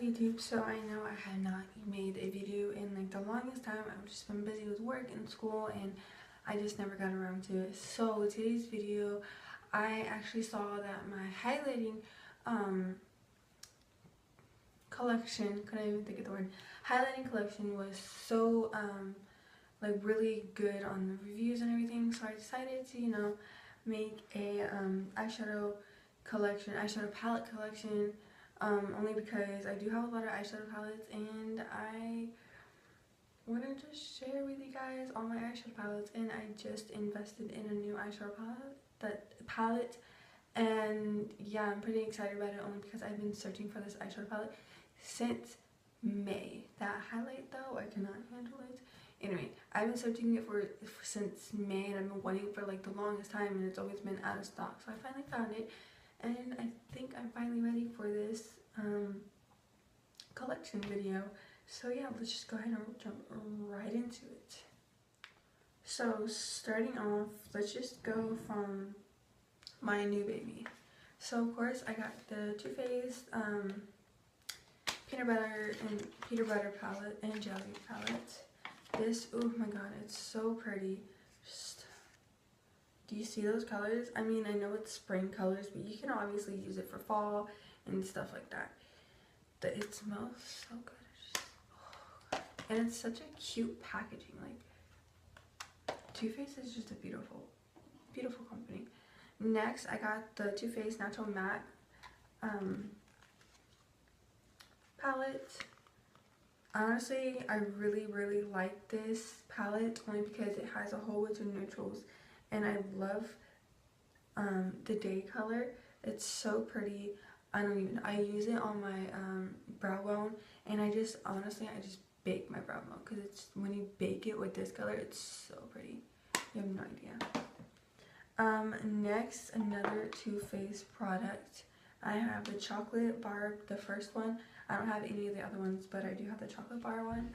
YouTube. So I know I have not made a video in like the longest time. I've just been busy with work and school, and I just never got around to it. So today's video, I actually saw that my highlighting collection, couldn't even think of the word, highlighting collection was so like really good on the reviews and everything. So I decided to make a eyeshadow palette collection, only because I do have a lot of eyeshadow palettes, and I want to just share with you guys all my eyeshadow palettes. And I just invested in a new eyeshadow palette, and yeah, I'm pretty excited about it, only because I've been searching for this eyeshadow palette since May. That highlight though, I cannot handle it. Anyway, I've been searching it since May, and I've been waiting for like the longest time, and it's always been out of stock. So I finally found it, and I think I'm finally ready for this collection video. So yeah, let's just go ahead and jump right into it. So starting off, let's just go from my new baby. So of course I got the Too Faced peanut butter palette and jelly palette. This, oh my god, it's so pretty. Do you see those colors? I mean, I know it's spring colors, but you can obviously use it for fall and stuff like that. It smells so good. And it's such a cute packaging. Like, Too Faced is just a beautiful, beautiful company. Next, I got the Too Faced Natural Matte palette. Honestly, I really like this palette, only because it has a whole bunch of neutrals, and I love the day color. It's so pretty. I use it on my brow bone, and I just bake my brow bone, because it's, when you bake it with this color, it's so pretty. You have no idea. Next, another Too Faced product. I have the chocolate bar, the first one. I don't have any of the other ones, but I do have the chocolate bar one.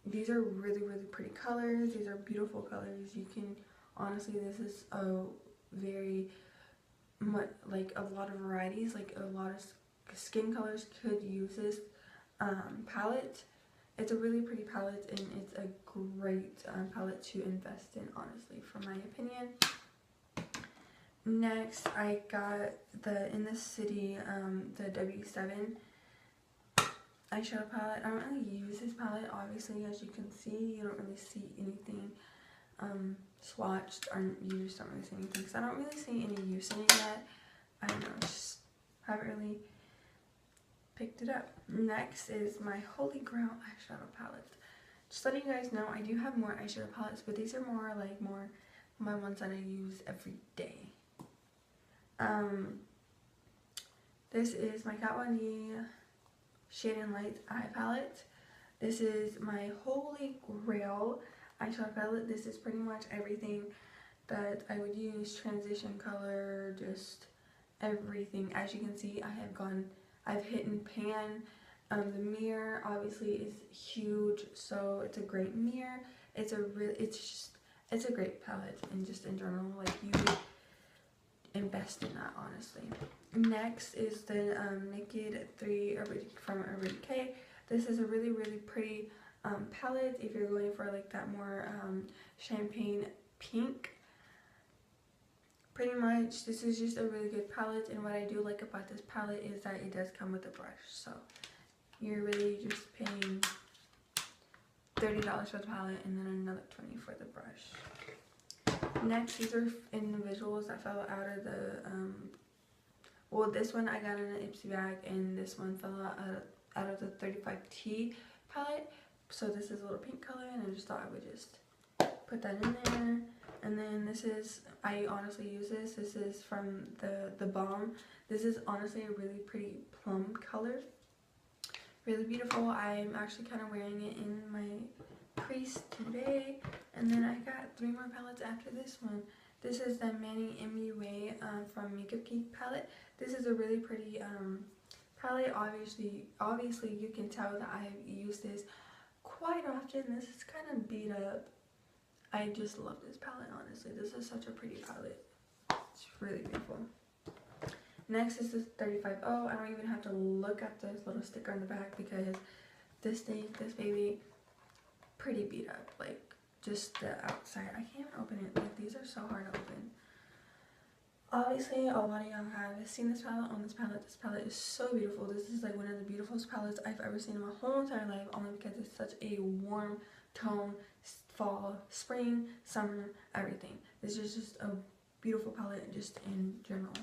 These are really pretty colors. These are beautiful colors. You can, honestly, this is a very much, like, a lot of varieties, like a lot of skin colors could use this palette. It's a really pretty palette, and it's a great palette to invest in, honestly, from my opinion. Next, I got the In the City, the W7 eyeshadow palette. I don't really use this palette, obviously. As you can see, you don't really see anything swatched, or you just don't really see anything, because I don't really see any use in it yet. I don't know, just haven't really picked it up. Next is my Holy Grail eyeshadow palette. Just letting you guys know, I do have more eyeshadow palettes, but these are more my ones that I use every day. This is my Kat Von D Shade and Light eye palette. This is my Holy Grail eyeshadow palette. This is pretty much everything that I would use, transition color, just everything. As you can see, I've hit and pan. The mirror obviously is huge, so it's a great mirror. It's a great palette, and just in general, like, you would invest in that, honestly. Next is the Naked 3 from Urban Decay. This is a really pretty palette if you're going for like that more champagne pink. Pretty much, this is just a really good palette, and what I do like about this palette is that it does come with a brush, so you're really just paying $30 for the palette and then another $20 for the brush. Next, these are individuals that fell out of the well, this one I got in an Ipsy bag, and this one fell out of the 35T palette. So this is a little pink color, and I just thought I would just put that in there. And then this is, I honestly use this. This is from the Balm. This is honestly a really pretty plum color. Really beautiful. I'm actually kind of wearing it in my crease today. And then I got 3 more palettes after this one. This is the Manny MUA from Makeup Geek palette. This is a really pretty palette. Obviously you can tell that I've used this quite often. This is kind of beat up. I just love this palette, honestly. This is such a pretty palette. It's really beautiful. Next is this 35. Oh, I don't even have to look at this little sticker on the back because this baby, pretty beat up. Like, just the outside. I can't even open it. Like, these are so hard to open. Obviously, a lot of y'all have seen this palette on this palette. This palette is so beautiful. This is like one of the beautifulest palettes I've ever seen in my whole entire life, only because it's such a warm tone, fall, spring, summer, everything. This is just a beautiful palette just in general.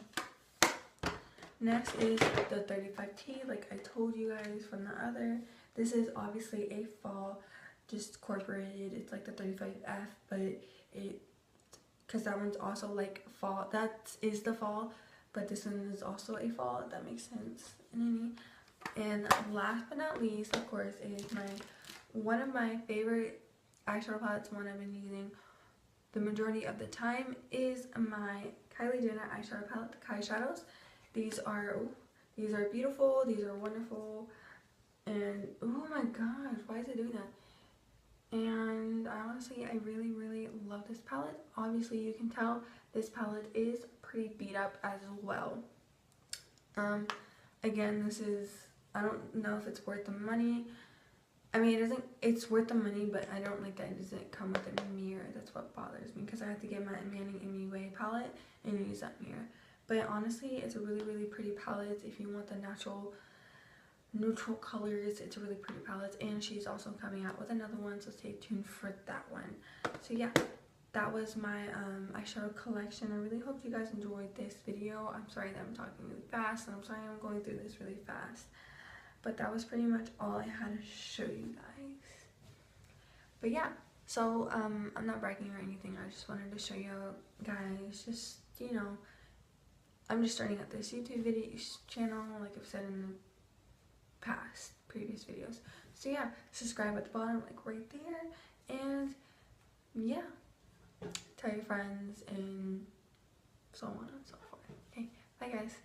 Next is the 35T, like I told you guys from the other. This is obviously a fall, just incorporated. It's like the 35F, but because that one's also like fall. That is the fall, but this one is also a fall, if that makes sense. And last but not least, of course, is one of my favorite eyeshadow palettes, one I've been using the majority of the time, is my Kylie Jenner eyeshadow palette, the Eyeshadows. These are beautiful, these are wonderful, and oh my gosh, why is it doing that? And honestly, I really love this palette. Obviously, you can tell this palette is pretty beat up as well. Again, this is, I don't know if it's worth the money. I mean, it's worth the money, but I don't like that it doesn't come with a mirror. That's what bothers me, because I have to get my Manning MUA palette and use that mirror. But honestly, it's a really pretty palette. If you want the natural neutral colors, it's a really pretty palette, and she's also coming out with another one, so stay tuned for that one. So yeah, that was my eyeshadow collection. I really hope you guys enjoyed this video. I'm sorry that I'm talking really fast, and I'm sorry I'm going through this really fast, but that was pretty much all I had to show you guys. But yeah, so I'm not bragging or anything. I just wanted to show you guys, just, you know, I'm just starting out this YouTube video channel, like I've said in the previous videos. So yeah, subscribe at the bottom, like right there, and yeah, tell your friends and so on and so forth. Okay, bye guys.